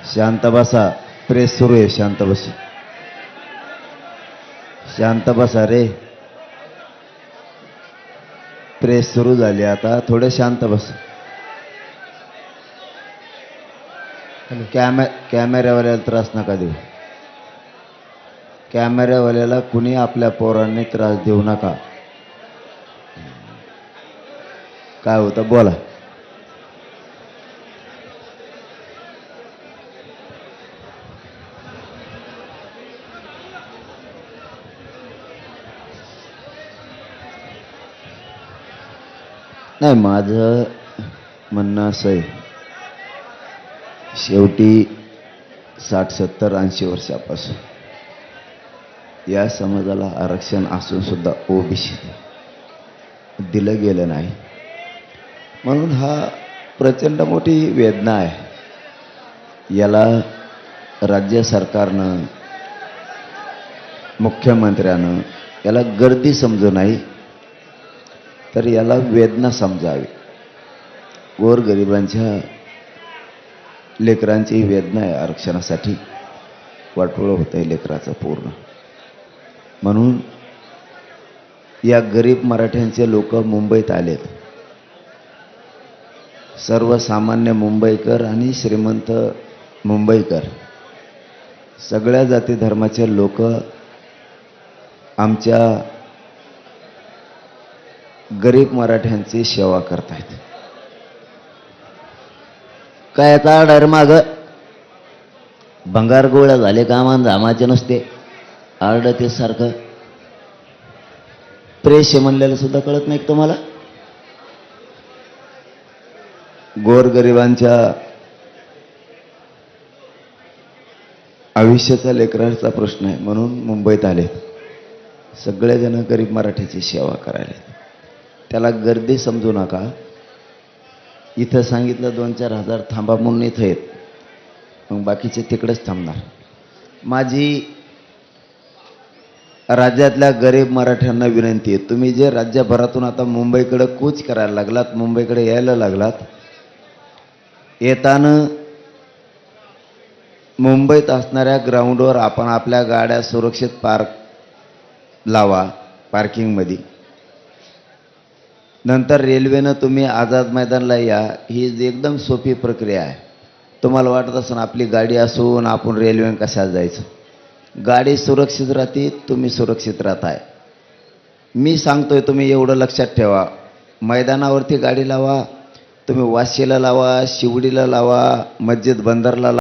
शांत बसा. प्रेस सुरू आहे. शांत बस. शांत बसा रे. प्रेस सुरू झाली आता. थोडे शांत बस. कॅमेऱ्यावाल्याला त्रास नका देऊ. कॅमेऱ्यावाल्याला कुणी आपल्या पोरांनी त्रास देऊ नका. काय होतं बोला. नाही, माझं म्हणणं असं आहे, शेवटी 60, 70, 80 वर्षापासून या समाजाला आरक्षण असून सुद्धा ओबीसी दिलं गेलं नाही. म्हणून हा प्रचंड मोठी वेदना आहे. याला राज्य सरकारनं, मुख्यमंत्र्यानं याला गर्दी समजू नाही, तर याला वेदना समजावी. गोरगरिबांच्या लेकरांची वेदना आहे. आरक्षणासाठी वाटोळं होतं आहे लेकराचं पूर्ण. म्हणून या गरीब मराठ्यांचे लोक मुंबईत आलेत. सर्वसामान्य मुंबईकर आणि श्रीमंत मुंबईकर सगळ्या जाती धर्माचे लोक आमच्या गरीब मराठ्यांची सेवा करतायत. काय आता आर्डर माग भंगार गोळ्या झाले कामान धामाचे नसते. आर्डर ते सारखं प्रेस म्हणलेलं सुद्धा कळत नाही तुम्हाला. गोरगरिबांच्या आयुष्याचा लेकरांचा प्रश्न आहे म्हणून मुंबईत आले सगळेजण गरीब मराठीची सेवा करायला. त्याला गर्दी समजू नका. इथं सांगितलं 2-4 हजार थांबा म्हणून इथं येत, मग बाकीचे तिकडेच थांबणार. माझी राज्यातल्या गरीब मराठ्यांना विनंती आहे, तुम्ही जे राज्यभरातून आता मुंबईकडे कूच करायला लागलात, मुंबईकडे यायला लागलात, येताना मुंबईत असणाऱ्या ग्राउंडवर आपण आपल्या गाड्या सुरक्षित पार्क लावा पार्किंगमध्ये. नंतर रेल्वेनं तुम्ही आझाद मैदानला या. ही एकदम सोपी प्रक्रिया आहे. तुम्हाला वाटत असेल आपली गाडी असून आपण रेल्वेनं कशाला जायचं. गाडी सुरक्षित राहते, तुम्ही सुरक्षित राहताय. मी सांगतोय तुम्ही एवढं लक्षात ठेवा. मैदानावरती गाडी लावा. तुम्ही वाशीला लावा, शिवडीला लावा, मस्जिद बंदरला लावा.